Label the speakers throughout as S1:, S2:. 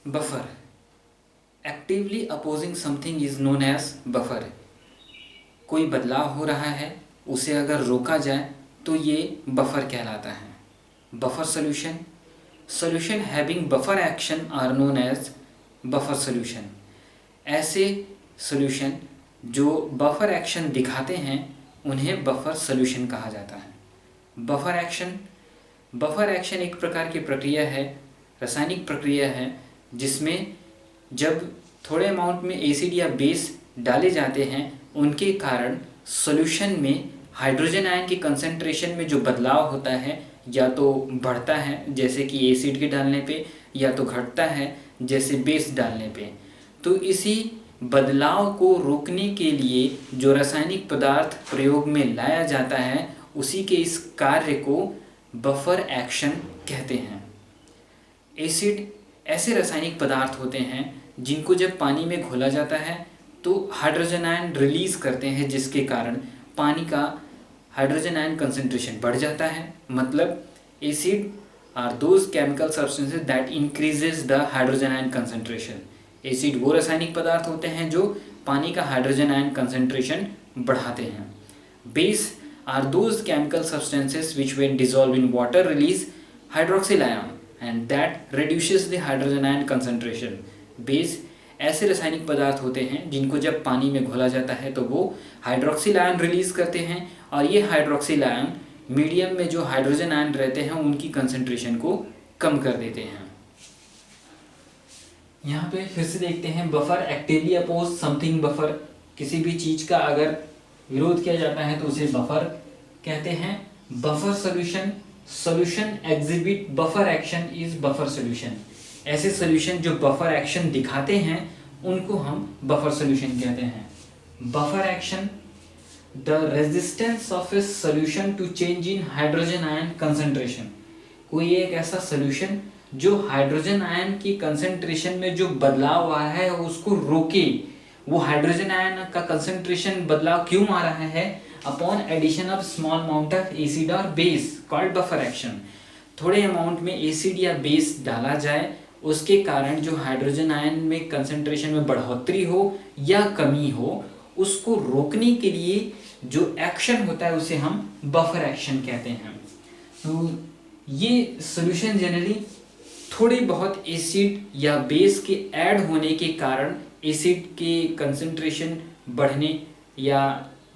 S1: Buffer actively opposing something is known as buffer. कोई बदलाव हो रहा है, उसे अगर रोका जाए तो ये बफर कहलाता है। Buffer solution solution having buffer action are known as buffer solution. ऐसे सोल्यूशन जो बफर एक्शन दिखाते हैं उन्हें बफर सोल्यूशन कहा जाता है। बफर एक्शन एक प्रकार की प्रक्रिया है, रासायनिक प्रक्रिया है, जिसमें जब थोड़े अमाउंट में एसिड या बेस डाले जाते हैं उनके कारण सॉल्यूशन में हाइड्रोजन आयन की कंसंट्रेशन में जो बदलाव होता है या तो बढ़ता है जैसे कि एसिड के डालने पे, या तो घटता है जैसे बेस डालने पे। तो इसी बदलाव को रोकने के लिए जो रासायनिक पदार्थ प्रयोग में लाया जाता है उसी के इस कार्य को बफर एक्शन कहते हैं। एसिड ऐसे रासायनिक पदार्थ होते हैं जिनको जब पानी में घोला जाता है तो हाइड्रोजन आयन रिलीज करते हैं, जिसके कारण पानी का हाइड्रोजन आयन कंसंट्रेशन बढ़ जाता है। मतलब acid are those chemical substances that increases the hydrogen ion concentration. Acid वो रासायनिक पदार्थ होते हैं जो पानी का हाइड्रोजन आयन कंसंट्रेशन बढ़ाते हैं। Base are those chemical substances which when dissolved in water release hydroxyl ion and that reduces the hydrogen ion concentration। Base ऐसे रासायनिक पदार्थ होते हैं जिनको जब पानी में घोला जाता है तो वो हाइड्रोक्सिल आयन रिलीज करते हैं, और ये हाइड्रोक्सिल आयन मीडियम में जो हाइड्रोजन आयन रहते हैं उनकी कंसंट्रेशन को कम कर देते हैं। यहाँ पे फिर से देखते हैं, buffer actively oppose something buffer. किसी भी चीज का अगर विरोध किया जाता है तो उसे बफर कहते हैं। Buffer solution exhibit buffer action is buffer solution. ऐसे सोल्यूशन जो बफर एक्शन दिखाते हैं उनको हम बफर सोल्यूशन कहते हैं। Buffer action the resistance of a solution to change in hydrogen ion concentration. कोई एक ऐसा सोल्यूशन जो हाइड्रोजन आयन की कंसंट्रेशन में जो बदलाव आ रहा है उसको रोके। वो हाइड्रोजन आयन का कंसंट्रेशन बदलाव क्यों आ रहा है? Upon addition of small amount of acid और बेस कॉल्ड बफर एक्शन। थोड़े अमाउंट में एसिड या बेस डाला जाए, उसके कारण जो हाइड्रोजन आयन में कंसंट्रेशन में बढ़ोतरी हो या कमी हो, उसको रोकने के लिए जो एक्शन होता है उसे हम बफर एक्शन कहते हैं। तो ये सॉल्यूशन जनरली थोड़ी बहुत एसिड या बेस के ऐड होने के कारण एसिड के कंसंट्रेशन बढ़ने या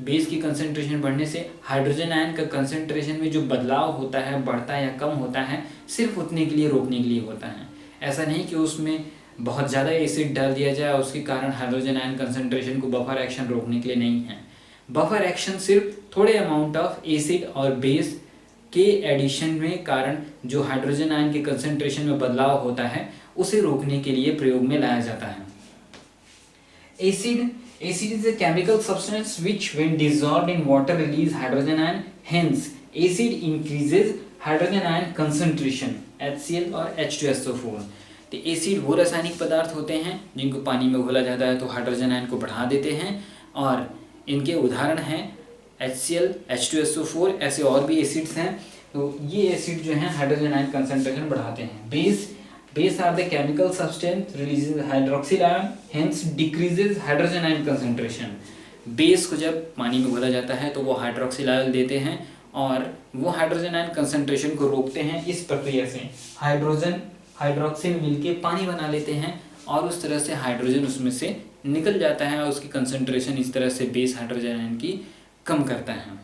S1: बेस की कंसंट्रेशन बढ़ने से हाइड्रोजन आयन का कंसंट्रेशन में जो बदलाव होता है, बढ़ता है या कम होता है, सिर्फ उतने के लिए, रोकने के लिए होता है। ऐसा नहीं कि उसमें बहुत ज़्यादा एसिड डाल दिया जाए उसके कारण हाइड्रोजन आयन कंसंट्रेशन को बफर एक्शन रोकने के लिए नहीं है। बफर एक्शन सिर्फ थोड़े अमाउंट ऑफ एसिड और बेस के एडिशन में कारण जो हाइड्रोजन आयन के कंसंट्रेशन में बदलाव होता है उसे रोकने के लिए प्रयोग में लाया जाता है। Acid is a chemical substance which when dissolved in water release hydrogen ion, hence acid increases hydrogen ion concentration HCl और H2SO4। तो एसिड वो रासायनिक पदार्थ होते हैं जिनको पानी में घोला जाता है तो हाइड्रोजन आयन को बढ़ा देते हैं, और इनके उदाहरण हैं HCl, H2SO4, ऐसे और भी एसिड्स हैं। तो ये एसिड जो हैं हाइड्रोजन आयन कंसंट्रेशन बढ़ाते हैं। Base are the chemical substance releases hydroxyl ion, hence decreases hydrogen ion concentration। Base को जब पानी में घोला जाता है तो वो हाइड्रोक्सिल आयन देते हैं और वो हाइड्रोजन आयन कंसंट्रेशन को रोकते हैं। इस प्रक्रिया से हाइड्रोक्सिल मिलके पानी बना लेते हैं और उस तरह से हाइड्रोजन उसमें से निकल जाता है और उसकी कंसंट्रेशन इस तरह से बेस हाइड्रोजन आयन की कम करता है।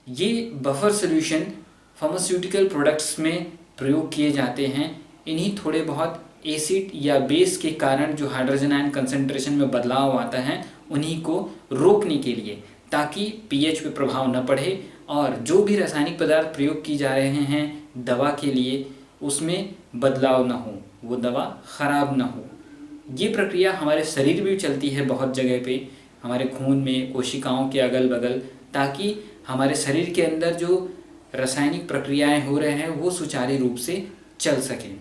S1: ये बफर सोल्यूशन फार्मास्यूटिकल प्रोडक्ट्स में प्रयोग किए जाते हैं। इन्हीं थोड़े बहुत एसिड या बेस के कारण जो हाइड्रोजन आयन कंसंट्रेशन में बदलाव आता है उन्हीं को रोकने के लिए, ताकि पीएच पे प्रभाव न पड़े और जो भी रासायनिक पदार्थ प्रयोग की जा रहे हैं दवा के लिए उसमें बदलाव न हो, वो दवा ख़राब न हो। ये प्रक्रिया हमारे शरीर में चलती है बहुत जगह पे, हमारे खून में, कोशिकाओं के अगल बगल, ताकि हमारे शरीर के अंदर जो रासायनिक प्रक्रियाएं हो रहे हैं वो सुचारू रूप से चल सकें।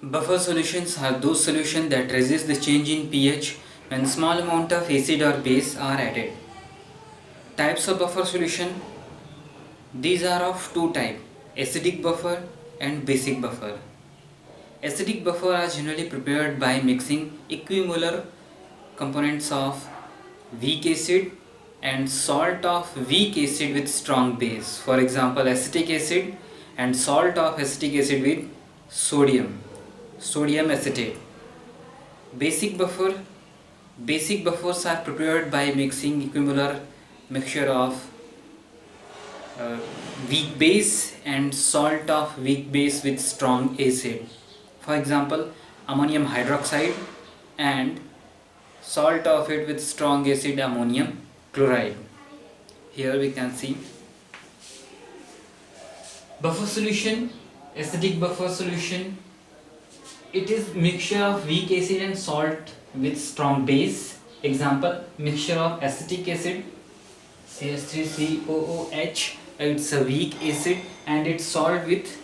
S1: Buffer solutions are those solutions that resist the change in pH when small amount of acid or base are added. Types of buffer solution: These are of two type, acidic buffer and basic buffer. Acidic buffer are generally prepared by mixing equimolar components of weak acid and salt of weak acid with strong base. For example, acetic acid and salt of acetic acid with sodium acetate. Basic buffers are prepared by mixing equimolar mixture of weak base and salt of weak base with strong acid. For example, ammonium hydroxide and salt of it with strong acid ammonium chloride. Here we can see buffer solution, acidic buffer solution. It is mixture of weak acid and salt with strong base. Example, mixture of acetic acid CH3COOH, it's a weak acid, and it's salt with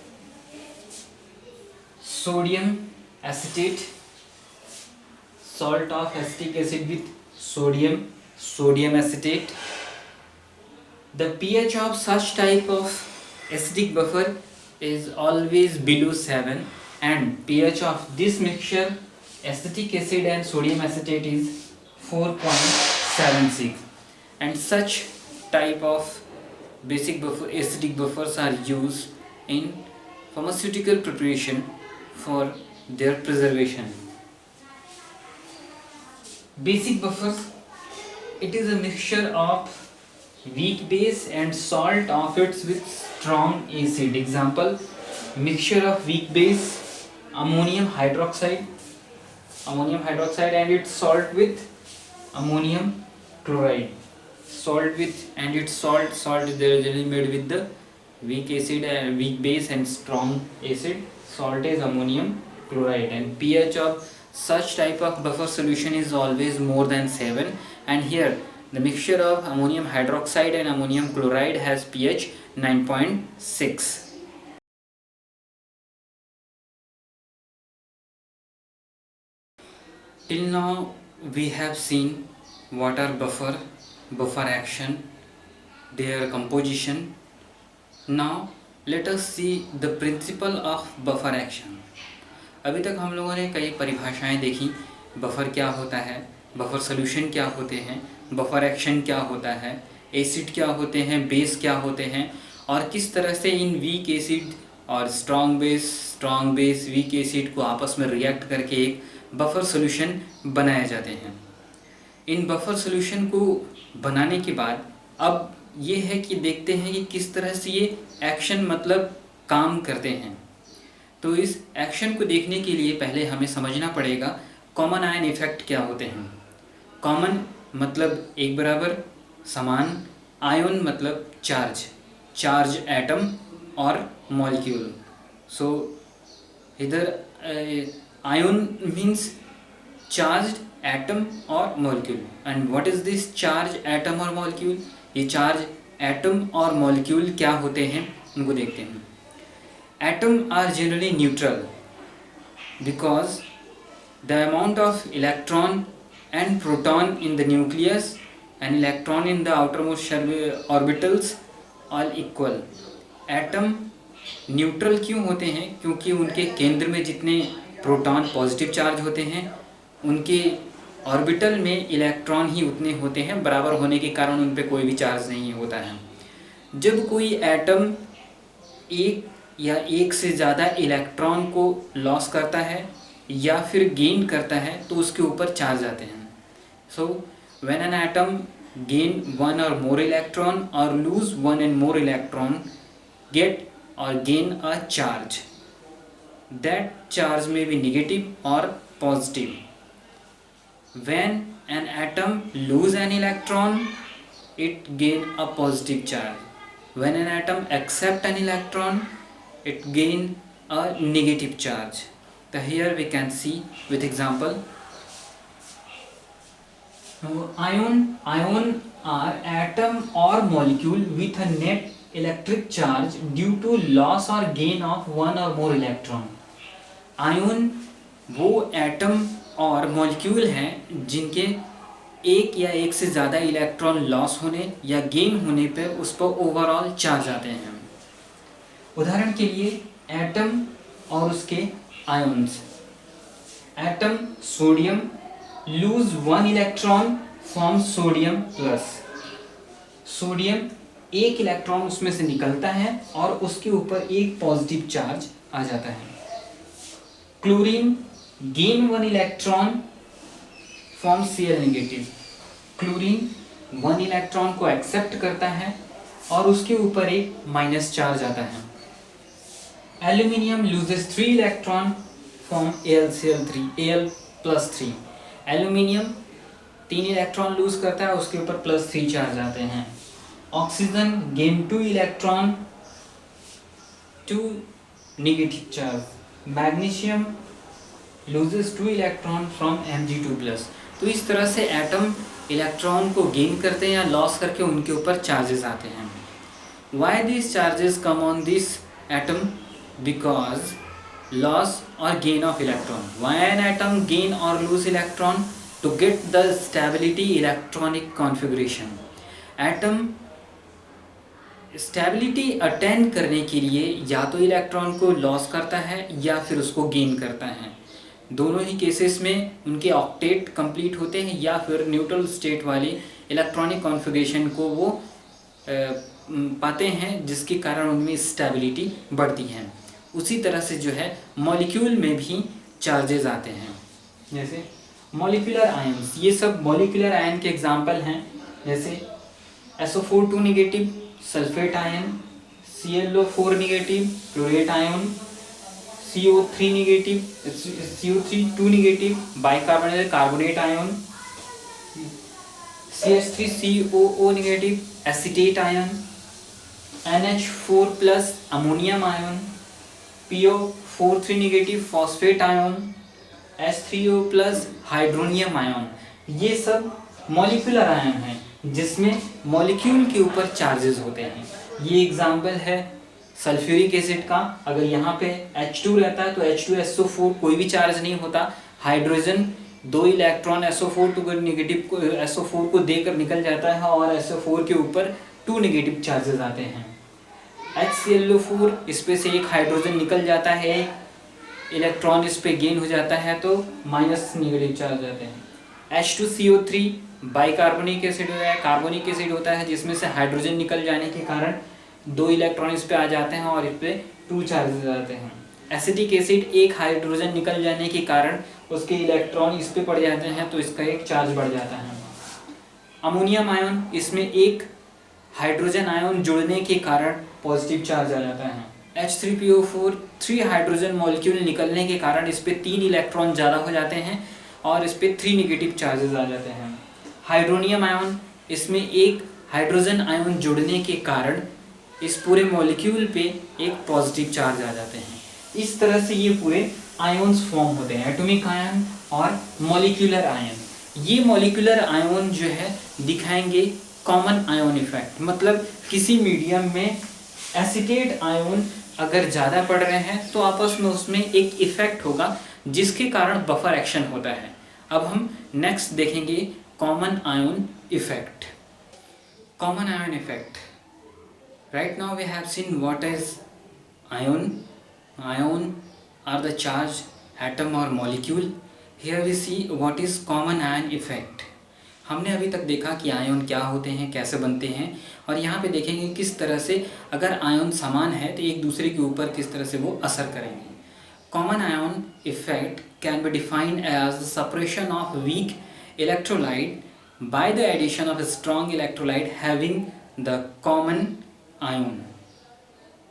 S1: sodium acetate, salt of acetic acid with sodium acetate. The pH of such type of acidic buffer is always below 7, and pH of this mixture acetic acid and sodium acetate is 4.76, and such type of basic buffer acidic buffers are used in pharmaceutical preparation for their preservation. Basic buffers, it is a mixture of weak base and salt of it with strong acid. Example, mixture of weak base ammonium hydroxide and its salt with ammonium chloride. Salt is generally made with the weak acid and weak base and strong acid. Salt is ammonium chloride, and pH of such type of buffer solution is always more than 7, and here the mixture of ammonium hydroxide and ammonium chloride has pH 9.6. Till now we have seen what are buffer action, their composition. Now let us see the principle of buffer action. अभी तक हम लोगों ने कई परिभाषाएं देखी, buffer क्या होता है, बफर सॉल्यूशन क्या होते हैं, बफर एक्शन क्या होता है, एसिड क्या होते हैं, बेस क्या होते हैं, और किस तरह से इन वीक एसिड और स्ट्रॉन्ग बेस वीक एसिड को आपस में रिएक्ट करके एक बफर सॉल्यूशन बनाए जाते हैं। इन बफर सॉल्यूशन को बनाने के बाद अब ये है कि देखते हैं कि किस तरह से ये एक्शन मतलब काम करते हैं। तो इस एक्शन को देखने के लिए पहले हमें समझना पड़ेगा कॉमन आयन इफेक्ट क्या होते हैं। कॉमन मतलब एक बराबर, समान, आयन मतलब चार्ज एटम और मॉलिक्यूल। सो इधर आयन मीन्स चार्ज एटम और molecule, and what is this charge atom और मॉलिक्यूल। ये चार्ज एटम और मॉलिक्यूल क्या होते हैं उनको देखते हैं। Atom are generally neutral because the amount of electron and proton in the nucleus and electron in the outermost orbitals all equal. Atom neutral क्यों होते हैं? क्योंकि उनके केंद्र में जितने प्रोटॉन पॉजिटिव चार्ज होते हैं उनके ऑर्बिटल में इलेक्ट्रॉन ही उतने होते हैं, बराबर होने के कारण उन पर कोई भी चार्ज नहीं होता है। जब कोई एटम एक या एक से ज़्यादा इलेक्ट्रॉन को लॉस करता है या फिर गेन करता है तो उसके ऊपर चार्ज आते हैं। So when an atom gain one or more electron or lose one and more electron get or gain a charge, that charge may be negative or positive. When an atom lose an electron it gain a positive charge. When an atom accept an electron, it gain a negative charge. So here we can see with example. Ion are atom or molecule with a net electric charge due to loss or gain of one or more electron. Ion वो atom और molecule हैं जिनके एक या एक से ज़्यादा electron loss होने या गेन होने पे उस पर ओवरऑल चार्ज आते हैं। उदाहरण के लिए एटम और उसके ions. Atom sodium lose 1 electron form sodium plus. Sodium एक इलेक्ट्रॉन उसमें से निकलता है और उसके ऊपर एक पॉजिटिव चार्ज आ जाता है। Chlorine gain 1 electron form Cl negative. Chlorine 1 electron को एक्सेप्ट करता है और उसके ऊपर एक माइनस चार्ज आता है। Aluminium loses 3 electron form AlCl3 Al+3। Aluminium 3 electron lose करता है, उसके ऊपर +3 चार्ज आते हैं। Oxygen gain 2 electron 2 negative charge. Magnesium loses 2 electron from Mg2+। तो इस तरह से एटम इलेक्ट्रॉन को गेन करते हैं या लॉस करके उनके ऊपर चार्जेस आते हैं। Why this charges come on this atom? Because loss or gain of electron. Why an atom gain or lose electron? To get the stability electronic configuration. Atom stability attain करने के लिए या तो इलेक्ट्रॉन को loss करता है या फिर उसको गेन करता है। दोनों ही केसेस में उनके ऑक्टेट कंप्लीट होते हैं या फिर न्यूट्रल स्टेट वाली इलेक्ट्रॉनिक कॉन्फ़िगरेशन को वो पाते हैं, जिसके कारण उनमें स्टेबिलिटी बढ़ती है। उसी तरह से जो है मॉलिक्यूल में भी चार्जेस आते हैं, जैसे मॉलिक्यूलर आयन्स। ये सब मॉलिक्यूलर आयन के एग्जांपल हैं, जैसे SO4 2 negative sulphate ion, ClO4 negative chlorate ion, CO3 negative CO3 2 negative bicarbonate carbonate ion, CH3COO negative acetate ion, NH4+ ammonium ion, PO43 negative phosphate ion, H3O+ hydronium ion. ये सब molecular ion हैं जिसमें molecule के ऊपर charges होते हैं। ये example है सल्फ्यूरिक एसिड का। अगर यहाँ पे H2 रहता है तो H2SO4 कोई भी चार्ज नहीं होता। Hydrogen 2 electron SO4 to negative को SO4 को देकर निकल जाता है और SO4 के ऊपर 2 नेगेटिव चार्जेस आते हैं। HClO4 इस पे से एक हाइड्रोजन निकल जाता है, इलेक्ट्रॉन इस पे गेन हो जाता है तो माइनस नेगेटिव चार्ज आते हैं। H2CO3 बाइकार्बोनिक एसिड होता है, कार्बोनिक एसिड होता है जिसमें से हाइड्रोजन निकल जाने के कारण 2 इलेक्ट्रॉन इस पे आ जाते हैं और इस पे 2 चार्जेस आते हैं। एसिटिक एसिड एक हाइड्रोजन निकल जाने के कारण उसके इलेक्ट्रॉन इस पे पड़ जाते हैं तो इसका एक चार्ज बढ़ जाता है। अमोनियम आयन, इसमें एक हाइड्रोजन आयन जुड़ने के कारण पॉजिटिव चार्ज आ जाता है। H3PO4 3 हाइड्रोजन मॉलिक्यूल निकलने के कारण इस पे 3 इलेक्ट्रॉन ज़्यादा हो जाते हैं और इस पे 3 नेगेटिव चार्जेस आ जाते हैं। हाइड्रोनियम आयन, इसमें एक हाइड्रोजन आयन जुड़ने के कारण इस पूरे मॉलिक्यूल पे एक पॉजिटिव चार्ज आ जाते हैं। इस तरह से ये पूरे आयन्स फॉर्म होते हैं, एटॉमिक आयन और मॉलिक्यूलर आयन। ये मॉलिक्यूलर आयन जो है दिखाएंगे कॉमन आयन इफेक्ट। मतलब किसी मीडियम में एसीटेट आयन अगर ज़्यादा पड़ रहे हैं तो आपस में उसमें एक इफेक्ट होगा जिसके कारण बफर एक्शन होता है। अब हम नेक्स्ट देखेंगे common ion effect. Common ion effect. Right now we have seen what is ion. Ion are the charged atom or molecule. Here we see what is common ion effect. हमने अभी तक देखा कि आयन क्या होते हैं, कैसे बनते हैं, और यहाँ पे देखेंगे किस तरह से अगर आयन समान है तो एक दूसरे के ऊपर किस तरह से वो असर करेंगे। Common ion effect can be defined as the separation of weak electrolyte by the addition of strong electrolyte having the common ion.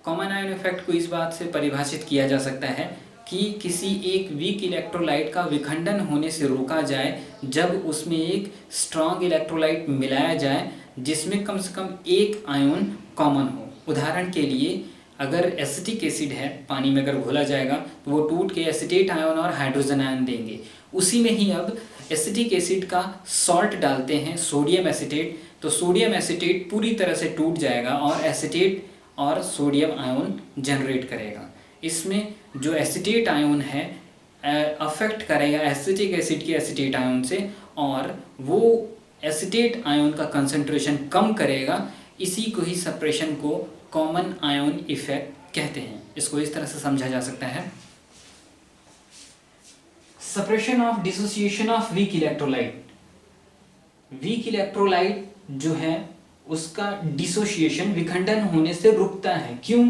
S1: Common ion effect को इस बात से परिभाषित किया जा सकता है कि किसी एक वीक इलेक्ट्रोलाइट का विखंडन होने से रोका जाए जब उसमें एक स्ट्रॉन्ग इलेक्ट्रोलाइट मिलाया जाए जिसमें कम से कम एक आयन कॉमन हो। उदाहरण के लिए अगर एसिटिक एसिड है, पानी में अगर घोला जाएगा तो वो टूट के एसिटेट आयन और हाइड्रोजन आयन देंगे। उसी में ही अब एसिटिक एसिड का सॉल्ट डालते हैं, सोडियम एसिटेट, तो सोडियम एसिटेट पूरी तरह से टूट जाएगा और एसिटेट और सोडियम आयन जनरेट करेगा। इसमें जो एसिटेट आयन है अफेक्ट करेगा एसिटिक एसिड के एसिटेट आयन से और वो एसिटेट आयन का कंसंट्रेशन कम करेगा। इसी को ही सेपरेशन को कॉमन आयन इफेक्ट कहते हैं। इसको इस तरह से समझा जा सकता है, separation of dissociation of weak electrolyte. Weak electrolyte जो है उसका डिसोसिएशन विखंडन होने से रुकता है। क्यों?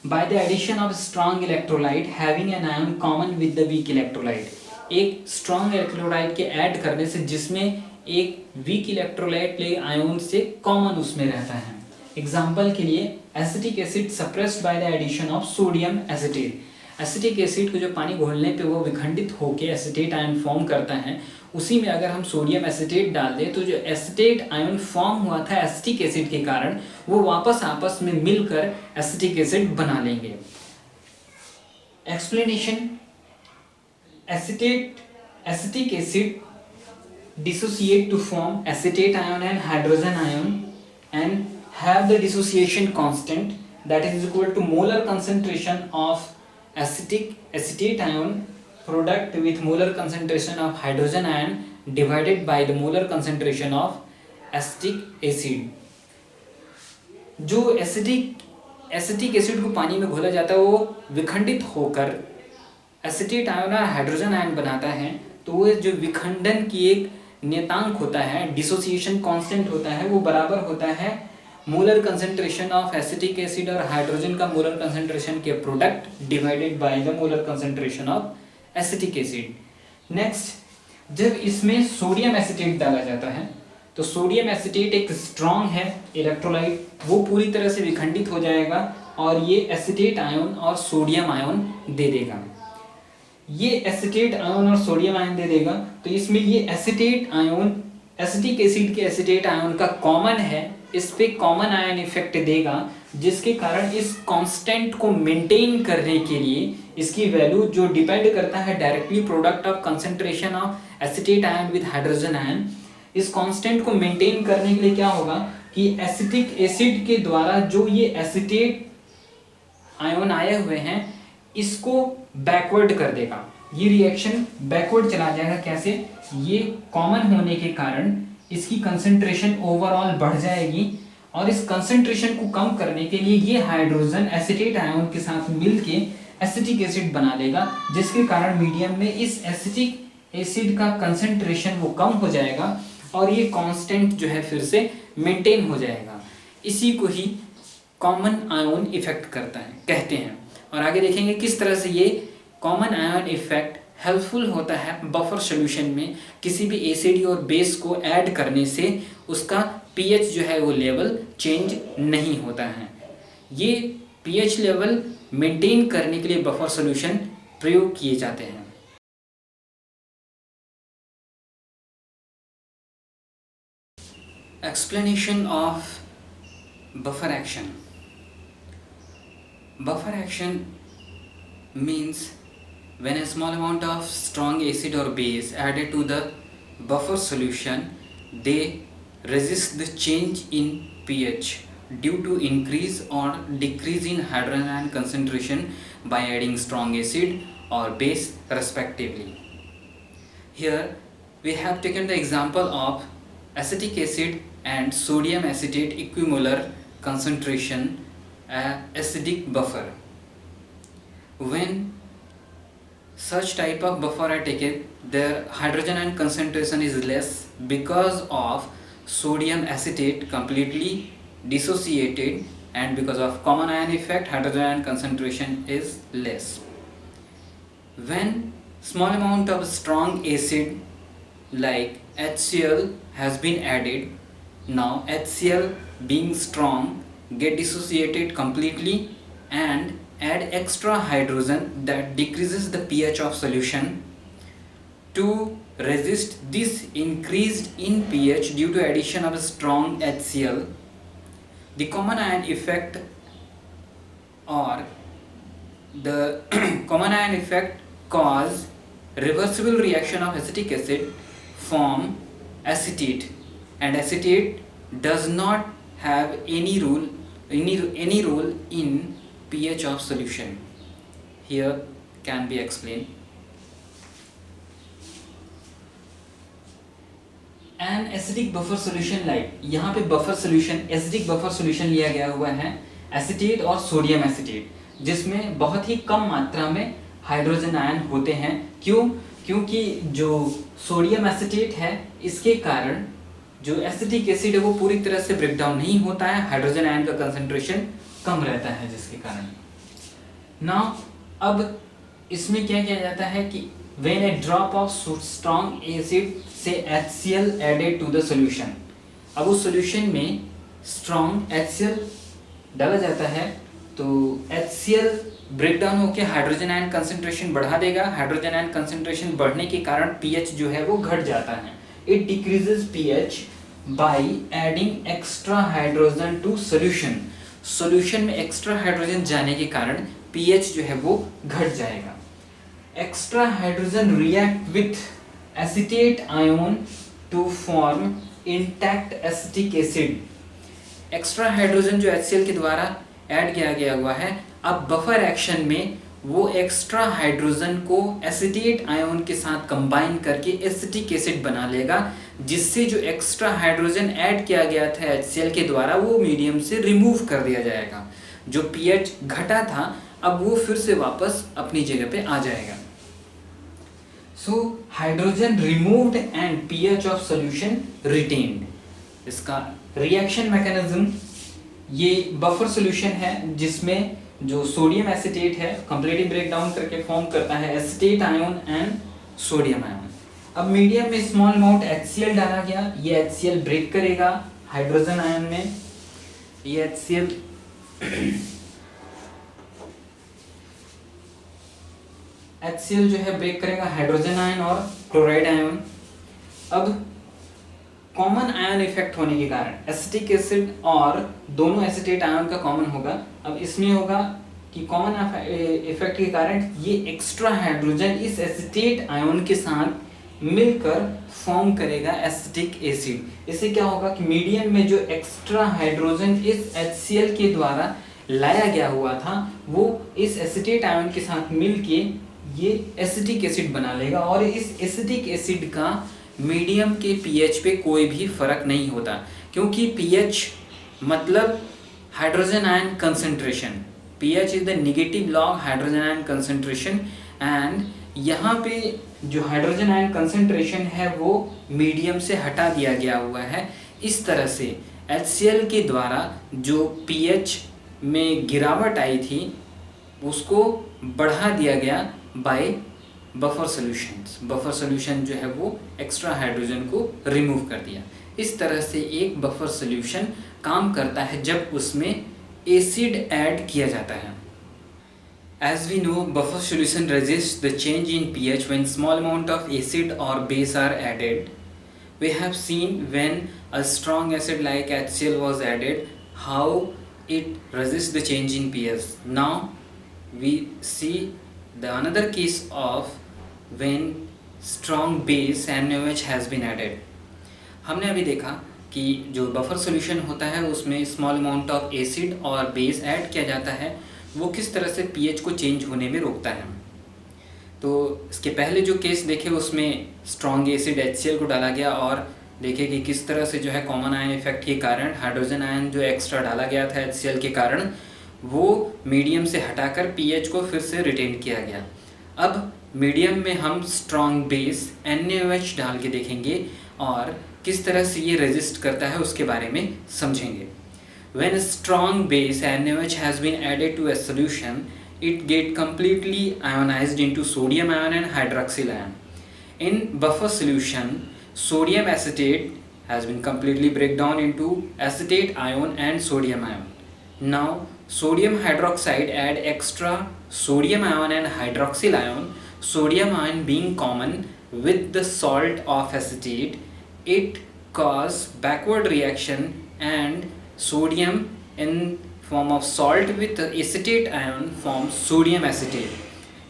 S1: By the addition of strong electrolyte having an ion common with the weak electrolyte. एक स्ट्रॉन्ग इलेक्ट्रोलाइट के ऐड करने से जिसमें एक वीक इलेक्ट्रोलाइट आयन से कॉमन उसमें रहता है। एग्जाम्पल के लिए acetic acid suppressed by the addition of sodium acetate. Acetic acid को जो पानी घोलने पे वो विखंडित होकर एसिटेट आयन फॉर्म करता है, उसी में अगर हम सोडियम एसिटेट डाल दें तो जो एसिटेट आयन फॉर्म हुआ था एसिटिक एसिड के कारण, वो वापस आपस में मिलकर एसिटिक एसिड बना लेंगे। Explanation, acetic acid dissociate to form acetate ion and hydrogen ion and have the dissociation constant that is equal to molar concentration of acetate ion product with molar concentration of hydrogen ion divided by the molar concentration of acetic acid। जो acetic acid को पानी में घोला जाता है वो विखंडित होकर acetate ion और हाइड्रोजन आयन बनाता है। तो वो जो विखंडन की एक नियतांक होता है, डिसोसिएशन कांस्टेंट होता है, वो बराबर होता है molar concentration of acetic acid और हाइड्रोजन का मोलर कंसंट्रेशन के product divided by the molar concentration of acetic acid. Next, जब इसमें सोडियम एसिटेट डाला जाता है तो सोडियम एसिटेट एक स्ट्रॉन्ग है इलेक्ट्रोलाइट, वो पूरी तरह से विखंडित हो जाएगा और ये एसिटेट आयन और सोडियम आयन दे देगा। ये एसिटेट आयन और सोडियम आयन दे देगा तो इसमें ये एसिटेट आयन एसिटिक एसिड के एसिटेट आयन का कॉमन है, इस पे कॉमन आयन इफेक्ट देगा, जिसके कारण इस कांस्टेंट को मेंटेन करने के लिए इसकी वैल्यू जो डिपेंड करता है directly product of concentration of acetate ion with hydrogen ion, इस कांस्टेंट को मेंटेन करने के लिए क्या होगा कि एसिटिक एसिड के द्वारा जो ये एसिटेट आयन आए हुए हैं इसको बैकवर्ड कर देगा। ये रिएक्शन बैकवर्ड चला जाएगा। कैसे? ये कॉमन होने के कारण इसकी कंसंट्रेशन ओवरऑल बढ़ जाएगी और इस कंसंट्रेशन को कम करने के लिए ये हाइड्रोजन एसिटेट आयन के साथ मिलके एसिटिक एसिड बना लेगा, जिसके कारण मीडियम में इस एसिटिक एसिड का कंसंट्रेशन वो कम हो जाएगा और ये कांस्टेंट जो है फिर से मेंटेन हो जाएगा। इसी को ही कॉमन आयन इफेक्ट कहते हैं। और आगे देखेंगे किस तरह से ये कॉमन आयन इफेक्ट हेल्पफुल होता है बफर सॉल्यूशन में। किसी भी एसिड और बेस को ऐड करने से उसका पीएच जो है वो लेवल चेंज नहीं होता है। ये पीएच लेवल मेंटेन करने के लिए बफर सॉल्यूशन प्रयोग किए जाते हैं। Explanation of buffer action. Buffer action means when a small amount of strong acid or base added to the buffer solution, they resist the change in pH due to increase or decrease in hydrogen ion concentration by adding strong acid or base respectively. Here we have taken the example of acetic acid and sodium acetate equimolar concentration, acidic buffer. When such type of buffer are taken, their hydrogen ion concentration is less because of sodium acetate completely dissociated, and because of common ion effect hydrogen ion concentration is less. When small amount of strong acid like HCl has been added, now HCl being strong get dissociated completely and add extra hydrogen that decreases the pH of solution. To resist this increased in pH due to addition of strong HCl, the common ion effect or the common ion effect cause reversible reaction of acetic acid form acetate, and acetate does not have any role in pH of solution. Here can be explained. An acidic buffer solution like, यहाँ पे buffer solution, acidic buffer solution लिया गया हुआ है acetate और sodium acetate, जिसमें बहुत ही कम मात्रा में हाइड्रोजन आयन होते हैं। क्यों? क्योंकि जो सोडियम एसीटेट है इसके कारण जो एसिटिक एसिड है वो पूरी तरह से ब्रेक डाउन नहीं होता है, हाइड्रोजन आयन का कंसंट्रेशन कम रहता है, जिसके कारण नाउ अब इसमें क्या किया जाता है कि when a drop of strong acid say HCl added to the solution, अब उस solution में strong HCl डाला जाता है तो HCl ब्रेक डाउन होकर हाइड्रोजन आयन कंसंट्रेशन बढ़ा देगा। हाइड्रोजन आयन कंसंट्रेशन बढ़ने के कारण pH जो है वो घट जाता है। It decreases pH by adding extra hydrogen to solution, solution में एक्स्ट्रा हाइड्रोजन जाने के कारण pH जो है वो घट जाएगा। Extra hydrogen react with acetate ion to form intact acetic acid. Extra hydrogen जो HCl के द्वारा ऐड किया गया हुआ है, अब बफर एक्शन में वो एक्स्ट्रा हाइड्रोजन को एसिटेट आयन के साथ कंबाइन करके एसिटिक एसिड बना लेगा, जिससे जो एक्स्ट्रा हाइड्रोजन ऐड किया गया था HCl के द्वारा वो मीडियम से रिमूव कर दिया जाएगा। जो pH घटा था अब वो फिर से वापस अपनी जगह पे आ जाएगा। So hydrogen removed and pH of solution retained. इसका रिएक्शन मैकेनिज्म, ये बफर सॉल्यूशन है जिसमें जो सोडियम एसीटेट है कंप्लीटली ब्रेक डाउन करके फॉर्म करता है acetate ion and sodium ion. अब मीडियम में स्मॉल अमाउंट HCl डाला गया, ये HCl ब्रेक करेगा हाइड्रोजन आयन में, ये HCl जो है ब्रेक करेगा हाइड्रोजन आयन और क्लोराइड आयन। अब कॉमन आयन इफेक्ट होने के कारण एसिटिक एसिड और दोनों एसिटेट आयन का कॉमन होगा। अब इसमें होगा कि कॉमन इफेक्ट के कारण ये एक्स्ट्रा हाइड्रोजन इस एसिटेट आयन के साथ मिलकर फॉर्म करेगा एसिटिक एसिड। इससे क्या होगा कि मीडियम में जो एक्स्ट्रा हाइड्रोजन इस HCl के द्वारा लाया गया हुआ था वो इस एसिटेट आयन के साथ मिलके ये एसिटिक एसिड बना लेगा, और इस एसिटिक एसिड का मीडियम के pH पे कोई भी फर्क नहीं होता, क्योंकि pH मतलब hydrogen ion concentration, pH is the negative log hydrogen ion concentration, and यहाँ पे जो हाइड्रोजन आयन कंसंट्रेशन है वो मीडियम से हटा दिया गया हुआ है। इस तरह से HCl के द्वारा जो pH में गिरावट आई थी उसको बढ़ा दिया गया by buffer solutions. Buffer solution जो है वो एक्स्ट्रा हाइड्रोजन को रिमूव कर दिया। इस तरह से एक बफर सॉल्यूशन काम करता है जब उसमें एसिड ऐड किया जाता है। As we know, buffer solution resists the change in pH when small amount of acid or base are added. We have seen when a strong acid like HCl was added, how it resists the change in pH. Now we see the another case of when strong base NaOH has been added. हमने अभी देखा कि जो buffer solution होता है उसमें small amount of acid और base add किया जाता है, वो किस तरह से pH को चेंज होने में रोकता है। तो इसके पहले जो केस देखे उसमें स्ट्रॉन्ग एसिड HCl को डाला गया और देखे कि किस तरह से जो है कॉमन आयन इफेक्ट के कारण हाइड्रोजन आयन जो एक्स्ट्रा डाला गया था HCl के कारण वो मीडियम से हटाकर pH को फिर से रिटेन किया गया। अब मीडियम में हम स्ट्रॉन्ग बेस NaOH डाल के देखेंगे और किस तरह से ये रेजिस्ट करता है उसके बारे में समझेंगे। When a strong base NaOH has been added to a solution, it get completely ionized into sodium ion and hydroxyl ion. In buffer solution, sodium acetate has been completely break down into acetate ion and sodium ion. Now, sodium hydroxide add extra sodium ion and hydroxyl ion. Sodium ion being common with the salt of acetate, it cause backward reaction and sodium in form of salt with acetate ion forms sodium acetate.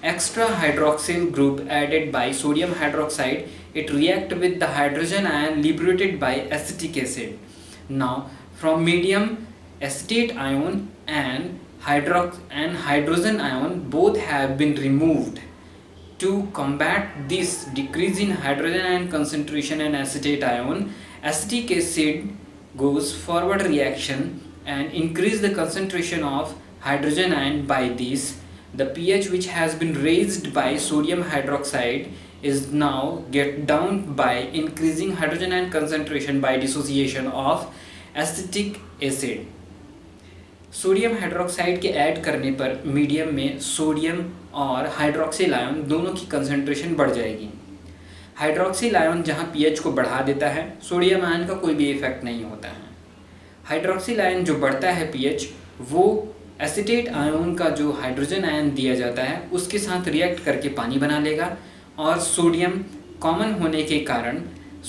S1: Extra hydroxyl group added by sodium hydroxide, it react with the hydrogen ion liberated by acetic acid. Now from medium, acetate ion and hydrogen ion both have been removed to combat this decrease in hydrogen ion concentration and acetate ion, acetic acid goes forward reaction and increase the concentration of hydrogen ion. By this, the pH which has been raised by sodium hydroxide is now get down by increasing hydrogen ion concentration by dissociation of acetic acid. Sodium hydroxide के add करने पर medium में sodium और hydroxyl ion दोनों की concentration बढ़ जाएगी। Hydroxyl ion जहाँ पीएच को बढ़ा देता है, सोडियम आयन का कोई भी इफेक्ट नहीं होता है। हाइड्रोक्सिल आयन जो बढ़ता है पीएच, वो एसिटेट आयन का जो हाइड्रोजन आयन दिया जाता है उसके साथ रिएक्ट करके पानी बना लेगा और सोडियम कॉमन होने के कारण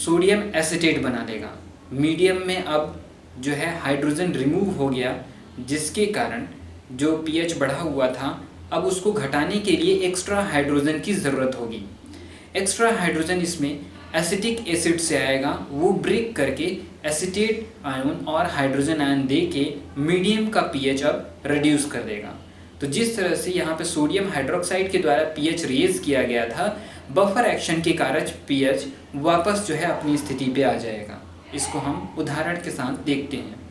S1: सोडियम एसिटेट बना लेगा। मीडियम में अब जो है हाइड्रोजन रिमूव हो गया, जिसके कारण जो पीएच बढ़ा हुआ था अब उसको घटाने के लिए एक्स्ट्रा हाइड्रोजन की ज़रूरत होगी। एक्स्ट्रा हाइड्रोजन इसमें एसिटिक एसिड से आएगा, वो ब्रेक करके एसिटेट आयन और हाइड्रोजन आयन दे के मीडियम का पीएच अब रिड्यूस कर देगा। तो जिस तरह से यहाँ पे सोडियम हाइड्रोक्साइड के द्वारा पीएच रेज किया गया था, बफर एक्शन के कारण पीएच वापस जो है अपनी स्थिति पे आ जाएगा। इसको हम उदाहरण के साथ देखते हैं।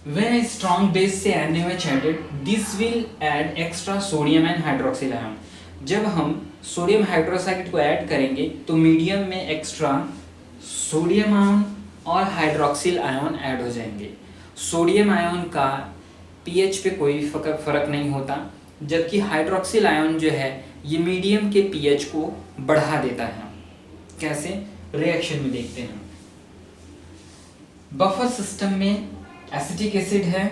S1: When a strong base से NaOH added, this will add extra sodium and hydroxyl ion. जब हम सोडियम हाइड्रोक्साइड को ऐड करेंगे तो मीडियम में एक्स्ट्रा सोडियम आयन और हाइड्रोक्सिल आयन ऐड हो जाएंगे। सोडियम आयन का पीएच पे कोई फर्क नहीं होता, जबकि हाइड्रोक्सिल आयन जो है ये मीडियम के पीएच को बढ़ा देता है। कैसे? रिएक्शन में देखते हैं। बफर सिस्टम में एसिटिक एसिड है,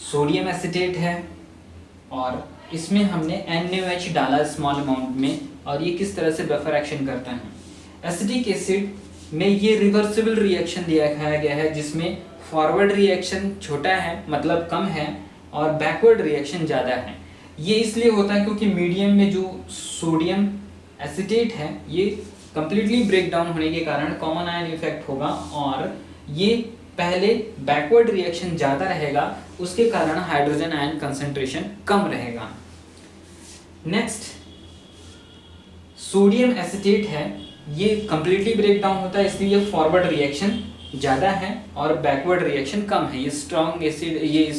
S1: सोडियम एसिटेट है और इसमें हमने NaOH डाला स्मॉल अमाउंट में, और ये किस तरह से बफर एक्शन करता है। एसिटिक एसिड में ये रिवर्सिबल रिएक्शन दिखाया गया है, जिसमें फॉरवर्ड रिएक्शन छोटा है मतलब कम है और बैकवर्ड रिएक्शन ज़्यादा है। ये इसलिए होता है क्योंकि मीडियम में जो सोडियम एसिटेट है ये कंप्लीटली ब्रेक डाउन होने के कारण कॉमन आयन इफेक्ट होगा और ये पहले बैकवर्ड रिएक्शन ज़्यादा रहेगा, उसके कारण हाइड्रोजन आयन कंसंट्रेशन कम रहेगा। नेक्स्ट सोडियम एसिटेट है, ये कंप्लीटली ब्रेक डाउन होता है, इसलिए फॉरवर्ड रिएक्शन ज़्यादा है और बैकवर्ड रिएक्शन कम है। ये स्ट्रॉन्ग एसिड, ये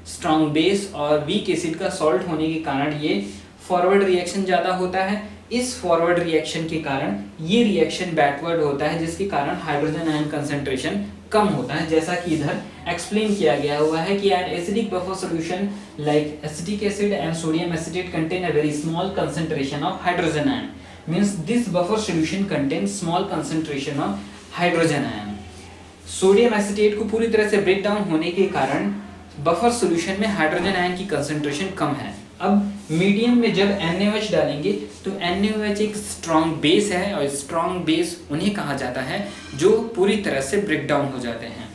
S1: स्ट्रॉन्ग बेस और वीक एसिड का सॉल्ट होने के कारण ये फॉरवर्ड रिएक्शन ज़्यादा होता है। इस फॉरवर्ड रिएक्शन के कारण ये रिएक्शन बैकवर्ड होता है, जिसके कारण हाइड्रोजन आयन कंसंट्रेशन कम होता है। जैसा कि इधर एक्सप्लेन किया गया हुआ है कि an acidic buffer solution like acetic acid and sodium acetate contain a very small concentration of hydrogen ion, means this buffer solution contains small concentration of hydrogen ion. Sodium acetate को पूरी तरह से break down होने के कारण buffer solution में hydrogen ion की concentration कम है। अब मीडियम में जब NaOH डालेंगे तो NaOH एक स्ट्रॉन्ग बेस है और स्ट्रॉन्ग बेस उन्हें कहा जाता है जो पूरी तरह से ब्रेक डाउन हो जाते हैं।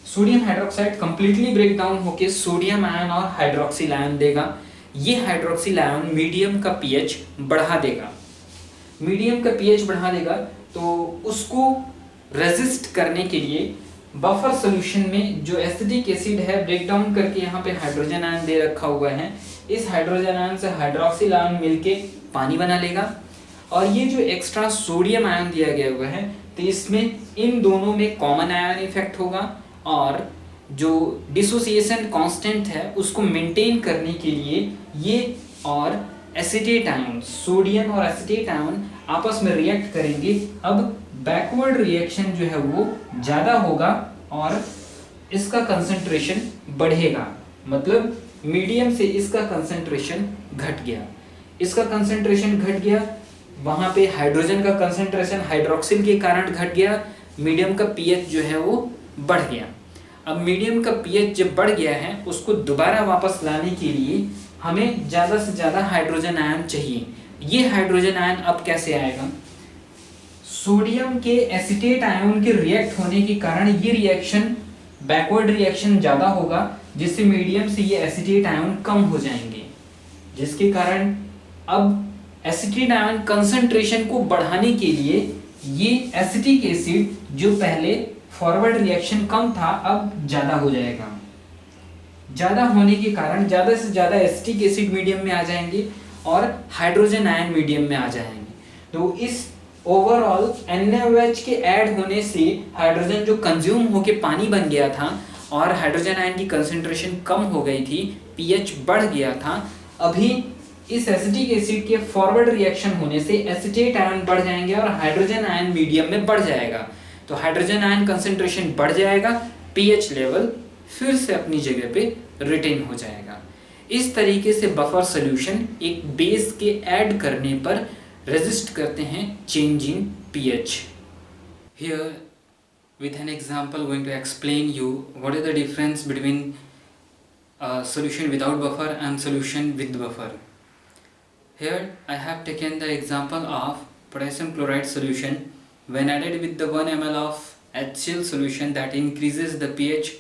S1: Sodium hydroxide completely break down होकर सोडियम आयन और हाइड्रोक्सिल आयन देगा। ये हाइड्रोक्सिल आयन मीडियम का पीएच बढ़ा देगा। मीडियम का पीएच बढ़ा देगा तो उसको रेजिस्ट करने के लिए बफर सॉल्यूशन में जो एसिटिक एसिड है ब्रेक डाउन करके यहाँ पे हाइड्रोजन आयन दे रखा हुआ है, इस हाइड्रोजन आयन से हाइड्रोक्सिल आयन मिलके पानी बना लेगा और ये जो एक्स्ट्रा सोडियम आयन दिया गया हुआ है तो इसमें इन दोनों में कॉमन आयन इफेक्ट होगा और जो डिसोसिएशन कांस्टेंट है उसको मेंटेन करने के लिए ये और एसिटेट आयन, सोडियम और एसिटेट आयन आपस में रिएक्ट करेंगे। अब बैकवर्ड रिएक्शन जो है वो ज़्यादा होगा और इसका कंसंट्रेशन बढ़ेगा, मतलब मीडियम से इसका कंसंट्रेशन घट गया। इसका कंसंट्रेशन घट गया, वहाँ पे हाइड्रोजन का कंसंट्रेशन हाइड्रोक्सिल के कारण घट गया, मीडियम का पीएच जो है वो बढ़ गया। अब मीडियम का पीएच जब बढ़ गया है उसको दोबारा वापस लाने के लिए हमें ज़्यादा से ज़्यादा हाइड्रोजन आयन चाहिए। ये हाइड्रोजन आयन अब कैसे आएगा? सोडियम के एसिटेट आयन के रिएक्ट होने के कारण ये रिएक्शन बैकवर्ड रिएक्शन ज़्यादा होगा, जिससे मीडियम से ये एसिटेट आयन कम हो जाएंगे, जिसके कारण अब एसिटेट आयन कंसंट्रेशन को बढ़ाने के लिए ये एसिटिक एसिड जो पहले फॉरवर्ड रिएक्शन कम था अब ज़्यादा हो जाएगा। ज़्यादा होने के कारण ज़्यादा से ज़्यादा एसिटिक एसिड मीडियम में आ जाएंगे और हाइड्रोजन आयन मीडियम में आ जाएंगे। तो इस ओवरऑल NaOH के ऐड होने से हाइड्रोजन जो कंज्यूम होके पानी बन गया था और हाइड्रोजन आयन की कंसंट्रेशन कम हो गई थी, pH बढ़ गया था। अभी इस एसिटिक एसिड के फॉरवर्ड रिएक्शन होने से एसिटेट आयन बढ़ जाएंगे और हाइड्रोजन आयन मीडियम में बढ़ जाएगा। तो हाइड्रोजन आयन कंसंट्रेशन बढ़ जाएगा, pH लेवल फिर से अपनी जगह पे रिटेन हो जाएगा। इस तरीके से बफर सॉल्यूशन एक बेस के ऐड करने पर रेजिस्ट करते हैं change in pH। Here with an example going to explain you what is the difference between solution without buffer and solution with buffer. Here I have taken the example of potassium chloride solution. When added with the 1 ml of HCl solution, that increases the pH,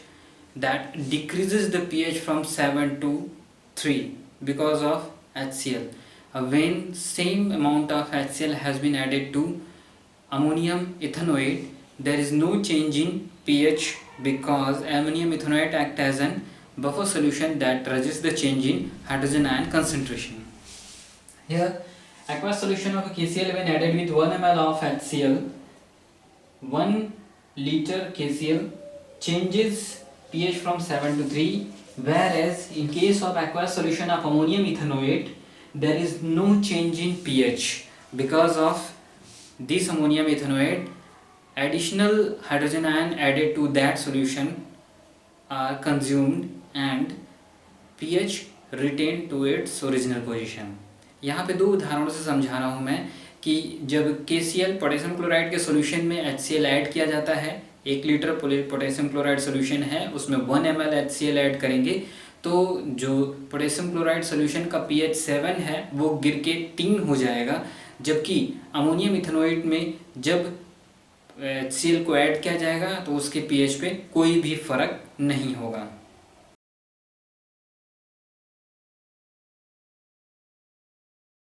S1: that decreases the pH from 7 to 3 because of HCl. When same amount of HCl has been added to ammonium ethanoate, there is no change in pH because ammonium ethanoate acts as an buffer solution that resists the change in hydrogen ion concentration. Here, aqueous solution of KCl when added with 1 ml of HCl, 1 liter KCl changes pH from 7 to 3, whereas in case of aqueous solution of ammonium ethanoate, there is no change in pH because of this ammonium ethanoate. Additional hydrogen ion added to that solution are consumed and pH retained to its original position. यहाँ पे दो उदाहरणों से समझा रहा हूँ मैं कि जब KCl पोटेशियम क्लोराइड के सॉल्यूशन में HCl ऐड किया जाता है, 1 लीटर पोटेशियम क्लोराइड सॉल्यूशन है, उसमें 1 ml HCl ऐड करेंगे तो जो पोटेशियम क्लोराइड सॉल्यूशन का pH 7 है वो गिर के 3 हो जाएगा, जबकि अमोनियम इथेनोएट में जब HCl को ऐड किया जाएगा तो उसके pH पे कोई भी फर्क नहीं होगा।